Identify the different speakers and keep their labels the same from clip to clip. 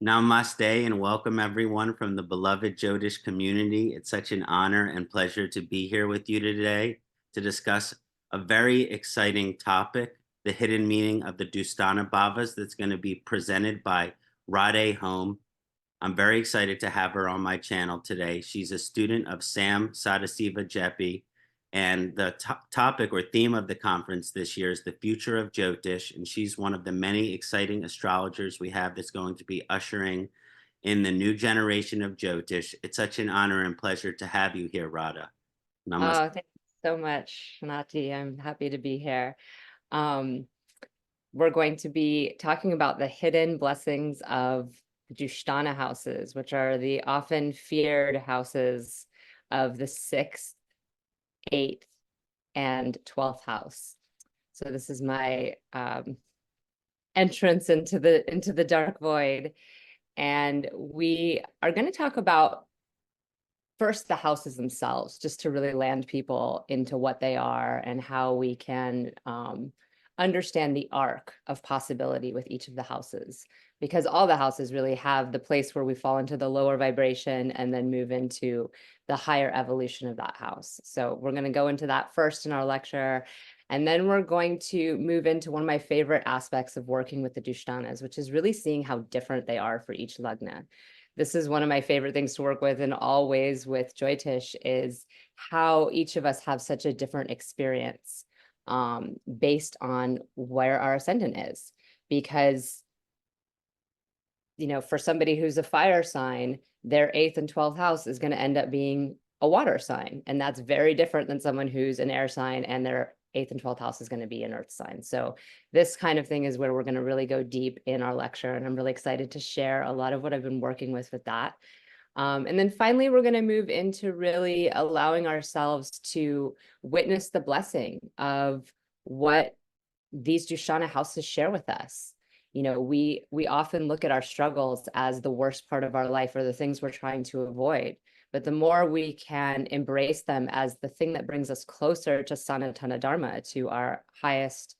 Speaker 1: Namaste and welcome everyone from the beloved Jyotish community. It's such an honor and pleasure to be here with you today to discuss a very exciting topic, the hidden meaning of the Dusthana Bhavas that's going to be presented by Radha Home. I'm very excited to have her on my channel today. She's a student of Sam Sadasiva Jeppy, and the topic or theme of the conference this year is the future of Jyotish, and she's one of the many exciting astrologers we have that's going to be ushering in the new generation of Jyotish. It's such an honor and pleasure to have you here, Radha. Namaste.
Speaker 2: Oh, thank you so much, Ksanati. I'm happy to be here. Um, we're going to be talking about the hidden blessings of the Dusthana houses, which are the often feared houses of the sixth, eighth, and 12th house. So this is my entrance into the dark void. And we are going to talk about first the houses themselves, just to really land people into what they are and how we can understand the arc of possibility with each of the houses, because all the houses really have the place where we fall into the lower vibration and then move into the higher evolution of that house. So we're going to go into that first in our lecture, and then we're going to move into one of my favorite aspects of working with the Dushtanas, which is really seeing how different they are for each lagna. This is one of my favorite things to work with in all ways with Jyotish, is how each of us have such a different experience based on where our ascendant is. Because, you know, for somebody who's a fire sign, their 8th and 12th house is going to end up being a water sign. And that's very different than someone who's an air sign and their 8th and 12th house is going to be an earth sign. So this kind of thing is where we're going to really go deep in our lecture. And I'm really excited to share a lot of what I've been working with that. And then finally, we're going to move into really allowing ourselves to witness the blessing of what these Dusthana houses share with us. You know, we often look at our struggles as the worst part of our life or the things we're trying to avoid. But the more we can embrace them as the thing that brings us closer to Sanatana Dharma, to our highest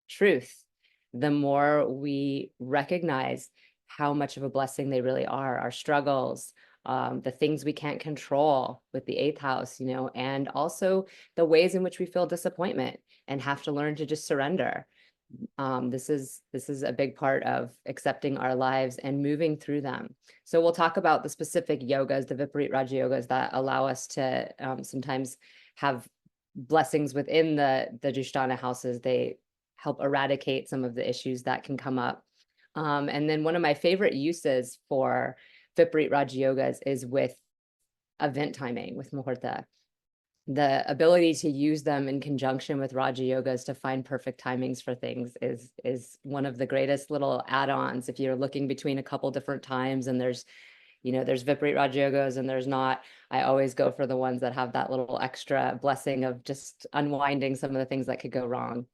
Speaker 2: truth, the more we recognize how much of a blessing they really are. Our struggles, the things we can't control with the 8th house, you know, and also the ways in which we feel disappointment and have to learn to just surrender. This is a big part of accepting our lives and moving through them. So we'll talk about the specific yogas, the Viparit Raja yogas, that allow us to sometimes have blessings within the Dusthana houses. They help eradicate some of the issues that can come up. And then one of my favorite uses for Viparit Raja yogas is with event timing, with muhurta. The ability to use them in conjunction with Raja yogas to find perfect timings for things is one of the greatest little add-ons. If you're looking between a couple different times and there's, you know, there's Viparit Raja yogas and there's not, I always go for the ones that have that little extra blessing of just unwinding some of the things that could go wrong.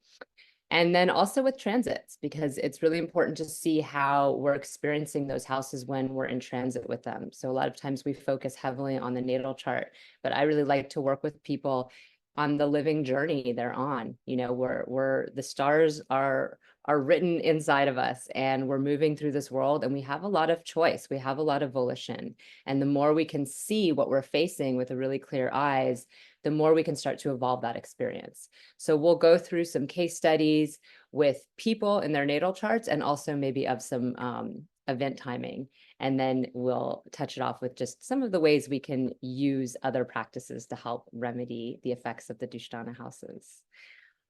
Speaker 2: And then also with transits, because it's really important to see how we're experiencing those houses when we're in transit with them. So a lot of times we focus heavily on the natal chart, but I really like to work with people on the living journey they're on. You know, we're the stars are written inside of us, and we're moving through this world, and we have a lot of choice. We have a lot of volition. And the more we can see what we're facing with a really clear eyes, the more we can start to evolve that experience. So we'll go through some case studies with people in their natal charts, and also maybe of some event timing. And then we'll touch it off with just some of the ways we can use other practices to help remedy the effects of the Dusthana houses.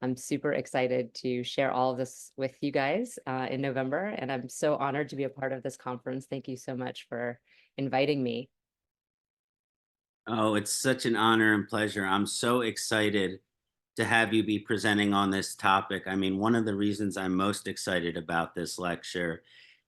Speaker 2: I'm super excited to share all of this with you guys in November, and I'm so honored to be a part of this conference. Thank you so much for inviting me.
Speaker 1: Oh, it's such an honor and pleasure. I'm so excited to have you be presenting on this topic. I mean, one of the reasons I'm most excited about this lecture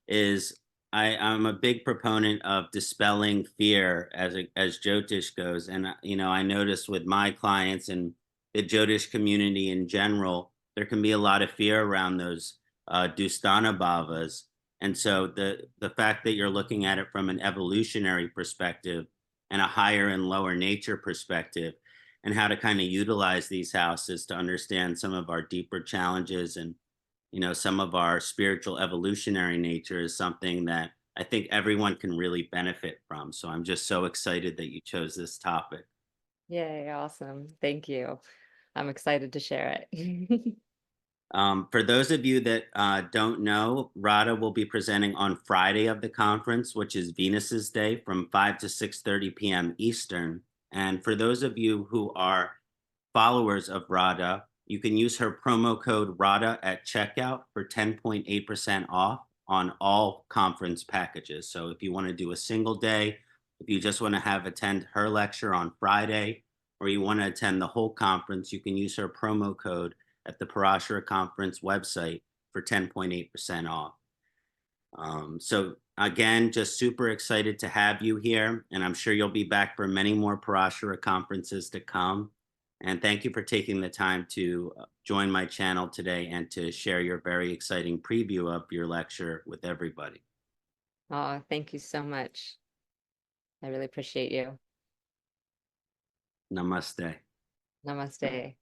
Speaker 1: is I'm a big proponent of dispelling fear as Jyotish goes. And, you know, I notice with my clients and the Jyotish community in general, there can be a lot of fear around those Dusthana bhavas. And so the fact that you're looking at it from an evolutionary perspective and a higher and lower nature perspective, and how to kind of utilize these houses to understand some of our deeper challenges and, you know, some of our spiritual evolutionary nature is something that I think everyone can really benefit from. So I'm just so excited that you chose this topic.
Speaker 2: Yay, awesome. Thank you. I'm excited to share it.
Speaker 1: For those of you that don't know, Radha will be presenting on Friday of the conference, which is Venus's Day, from 5 to 6:30 p.m. Eastern. And for those of you who are followers of Radha, you can use her promo code Radha at checkout for 10.8% off on all conference packages. So if you want to do a single day, if you just want to have attend her lecture on Friday, or you want to attend the whole conference, you can use her promo code at the Parashara Conference website for 10.8% off. So again, just super excited to have you here, and I'm sure you'll be back for many more Parashara conferences to come. And thank you for taking the time to join my channel today and to share your very exciting preview of your lecture with everybody.
Speaker 2: Oh, thank you so much. I really appreciate you.
Speaker 1: Namaste.
Speaker 2: Namaste.